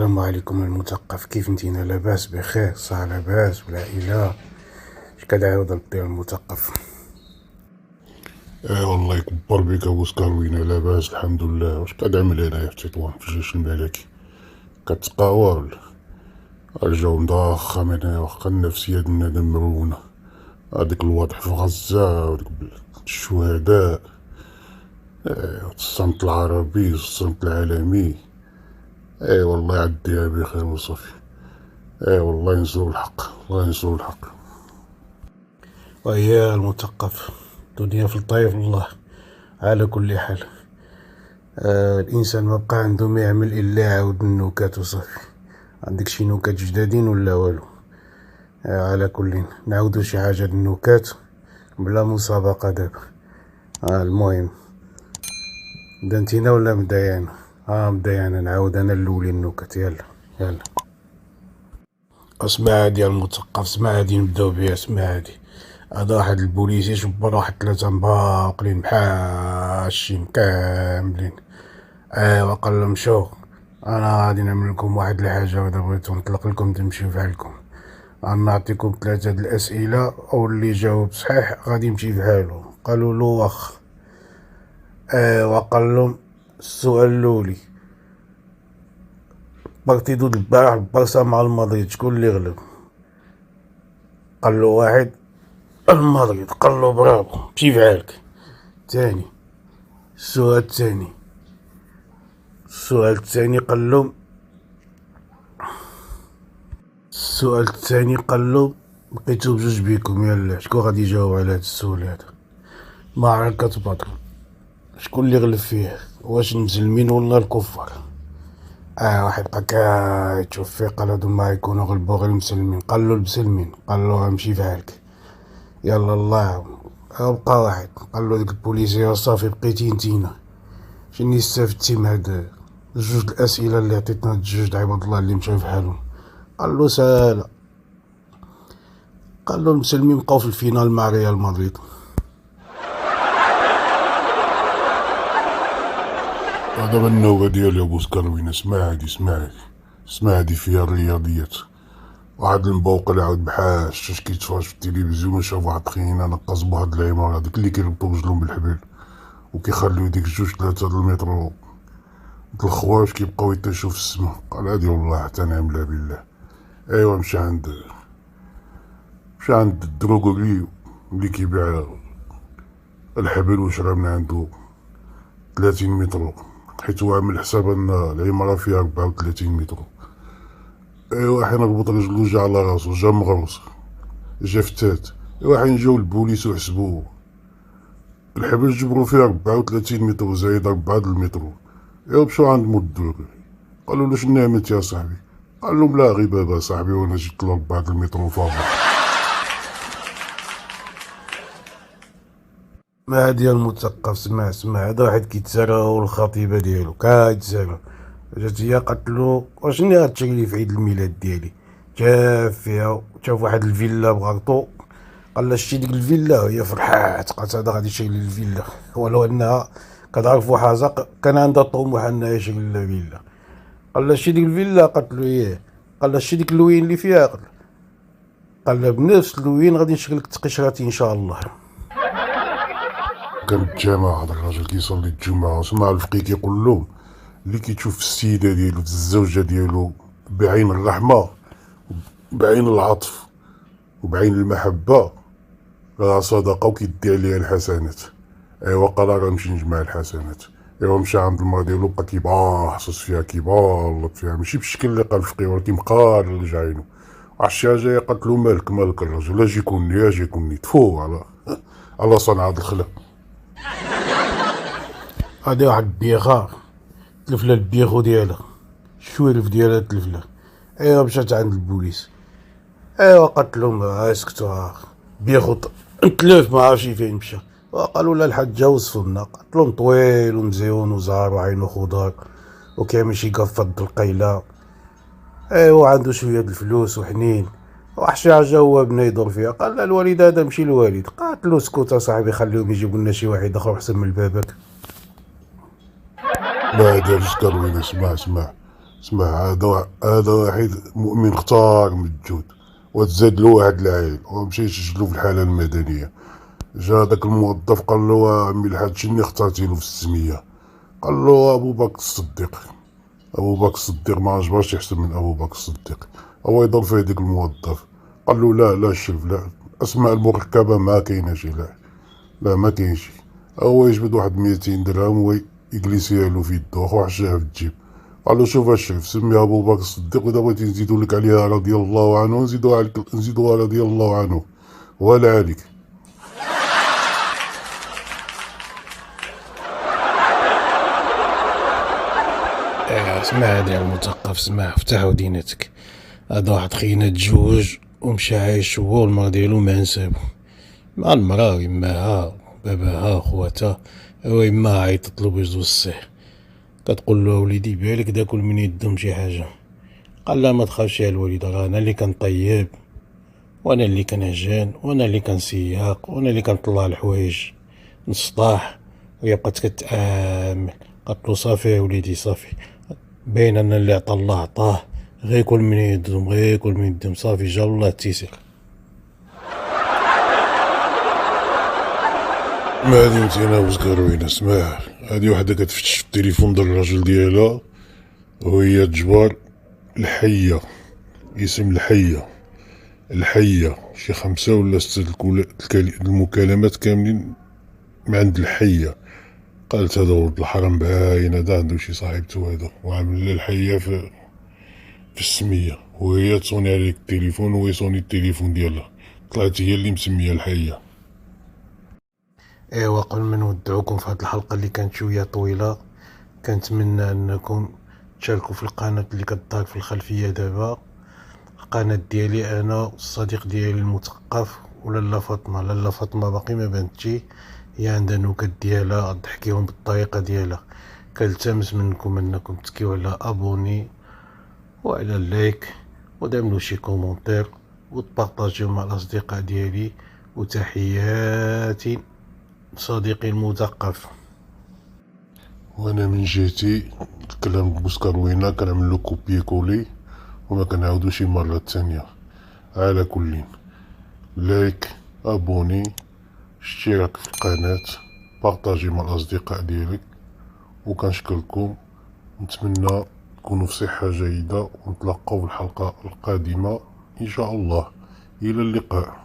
السلام عليكم المثقف، كيف نتينا؟ لاباس بخير؟ صح لاباس والعائلة؟ اش كتعاود دير المثقف؟ والله يكبر بك ابوس كاروينة، لاباس الحمد لله. واش كتعمل هنايا في تطوان في الجيش الملكي؟ كتقاوى ولا؟ الجو مضخم هنايا، واخا النفسية د بنادم مرونة. هاديك الوضع في غزة وديك الشهداء، الصمت العربي والصمت العالمي. والله يعديها بخير وصافي. والله ينصرو الحق، الله ينصرو الحق. ويا المثقف، الدنيا في لطيف الله. على كل حال، الانسان ما بقى عنده ما يعمل الا يعاود النكات وصافي. عندك شي نكات جدادين ولا والو؟ على كل نعاودو شي حاجة النكات بلا مسابقة دابا. المهم، بدا انتينا ولا نبدايا انا؟ نبدايا انا، نعاود انا الاولي النكت. يلا يلا، اسمع هادي المثقف، اسمع هادي نبداو بها. اسمع هادي، هذا واحد البوليسي شبر واحد 3 مباقلين محاشين كاملين. وقال لهم شو، انا غادي نعمل لكم واحد الحاجه، واذا بغيتو نطلق لكم تمشيو فحالكم. غنعطيكم 3 د الاسئله، واللي جاوب صحيح غادي يمشي فحالو. قالوا له واخ. وقال لهم السؤال الاولي، بارتي دود البارح البارسا مع المدريد، شكون اللي غلب؟ قال له واحد المدريد. قال له برافو، مشي فحالك. تاني السؤال الثاني، قال لهم السؤال الثاني قال لهم بقيتو بجوج بيكم، يلا شكون غادي يجاوب على هاد السؤال هذا؟ معركة بدر، شكون اللي غلب فيه؟ واش المسلمين ولا الكفار؟ واحد بقى كيتشوف فيه، قال هادو ما يكونوا غلبوا غير المسلمين. قال له المسلمين. قال له امشي فحالك، يلا الله. بقى واحد قال له ديك البوليسيه صافي بقيتي نتينا، شني استفدتي من هاد جوج الاسئله اللي عطيتنا الجوج د عباد الله اللي مشاو فحالهم؟ قال له سهله. قال له المسلمين بقاو في الفينال مع ريال مدريد. هذا من النوبة ديالي ابوس كاروينة. اسمع هادي فيها الرياضيات. واحد المبوقل عاود بحاش كيتفرج في التلفزيون، شاف واحد خينا نقص بواحد العمارة، ديك اللي كيربطو رجلهم بالحبل وكيخليو ديك 2-3 المتر د الخواش كيبقاو يطيشو في السما. قال هادي والله حتى نعملها بالله. مشى عند الدروغوري اللي كيبيع الحبل، وشرا من عندو 30 متر، حيت هو عامل حساب ان العمارة فيها 34 متر. حين ربط رجلو جا على راسو، جا مغروس، جا فتات. حين جاو البوليس وحسبوه الحبل جبرو فيه 34 متر زايد 4 د المتر. مشاو عند مدور، قالوا له شنو عملت يا صاحبي؟ قال لهم لا غير بابا صاحبي، وانا جبت له 4 د المتر فاضل. ما هادي المثقف، اسمع هذا واحد كيتسارى والخطيبه ديالو كيتسارى. جات هي قالت له واشني غتشري في عيد الميلاد ديالي؟ شاف فيها، شاف واحد الفيلا بغاطو، قال لها شتي ديك الفيلا؟ هي فرحات، قالت هذا غادي يشري لي الفيلا، ولو انها كتعرفو حزق كان عندها طموح انها يشري لها فيلا. قال لها شتي ديك الفيلا؟ قالت له ايه. قال لها شتي ديك اللوين اللي فيها؟ قال لها بنفس اللوين غادي نشري لك تقشرتي ان شاء الله. كان الجامع هذا الراجل كيصلي الجمعة، وسمع الفقيه كيقول لهم اللي كيتشوف السيدة ديالو الزوجة ديالو بعين الرحمة بعين العطف وبعين المحبة راه صدقة وكيدي عليها الحسنات. قال راه نمشي نجمع الحسنات. مشى عند المرا ديالو بقى كيباحصص فيها، كيبالط فيها، ماشي بالشكل اللي قال الفقيه، ولكن مقارج عينو. عشيه جايه قالت له مالك الرجل؟ اجي كوني تفو على صنع هاد الخلا. هادي واحد البيخة تلف لها البيخو ديالها، الشويرف ديالها تلف لها. مشات عند البوليس. قالت لهم اسكتوا، بيخو تلف ما عرفش فين مشى. قالوا لا الحاجة وصفنا. قالت لهم طويل ومزيون وزهر وعينو خضار وكيعمل شي قفة القيلة، وعنده شوية الفلوس وحنين وحشي حاجة هو بنا يدور فيها. قال لا الوالد هذا مشي الوالد. قالت له اسكت صاحبي، خليهم يجيبوا لنا شي واحد اخر احسن من بابك. لا دابز كاروين. اسمع اسمع، هذا واحد مؤمن اختار من الجود، وتزاد له واحد العائل ومشى يسجلو في الحالة المدنية. جا داك الموظف قال له عمي الحاج شني اختارتي له في السمية؟ قال له ابو بكر الصديق. ابو بكر الصديق ما عجباش يحسب من ابو بكر الصديق، هو يضرب فيه ديك الموظف. قال له لا الشرف لا، اسماء المركبة ما كايناش، لا ما كاينش. هو يجبد واحد 200 درهم ويجلسيها له في يدو، واخا حشاها في الجيب. قال له شوف الشرف، سمي ابو بكر الصديق، واذا بغيتي نزيدو لك عليها رضي الله عنه نزيدوها رضي الله عنه، ولا عليك. اسمع هادي المثقف، اسمع افتح ودينتك. هذا واحد خينا تزوج ومشى عايش هو والمرا ديالو مع نسابو، مع المرا ويماها باباها خواتها، هو يماها عيطت له باش توصيه، كتقول له وليدي بالك داكل من يدهم شي حاجه. قال لها ما تخافش يا الوالده، راه انا اللي كنطيب وانا اللي كنعجن وانا اللي كنسياق وانا اللي كنطلع الحوايج نسطاح. وهي بقات كتآمل، قالت له صافي يا وليدي صافي، باين ان اللي عطا الله عطاه، غير كل من يدهم غير كل من يدهم، صافي جا الله التيسير. ما هادي متينا وزكروينا، اسمع، هادي وحدة كتفتش في التليفون ديال الراجل ديالها، وهي تجبر الحية، اسم الحية شي 5 ولا 6 المكالمات كاملين من عند الحية. قالت هذا ولد الحرام باين هذا عنده شي صاحبتو هذا، وعامل الحية في السمية، وهي تصوني عليك التليفون وهو يصوني التليفون ديالها، طلعت هي اللي مسمية الحية. ايوا قبل ما نودعوكم في هاد الحلقه اللي كانت شويه طويله، كنتمنى انكم تشاركوا في القناه اللي كتظهر في الخلفيه دابا، القناه ديالي انا والصديق ديالي المثقف ولاله فاطمه. لاله فاطمه باقي ما بانتشي، هي عندها نكت ديالها تحكيهم بالطريقه ديالها. كنلتمس منكم انكم تكيو على ابوني وعلى اللايك ودعملوا شي كومونتير وتبارطاجيو مع الاصدقاء ديالي. وتحياتي صديقي المثقف. وانا من جهتي الكلام بوسكروينا كنعمل له كوبي كولي وما كنعاودوش مرة تانية. على كل، لايك، ابوني، اشتراك في القناة، بارطاجي مع الاصدقاء ديالك، وكنشكركم. نتمنى تكونوا في صحة جيدة، ونتلاقاو في الحلقة القادمة ان شاء الله. الى اللقاء.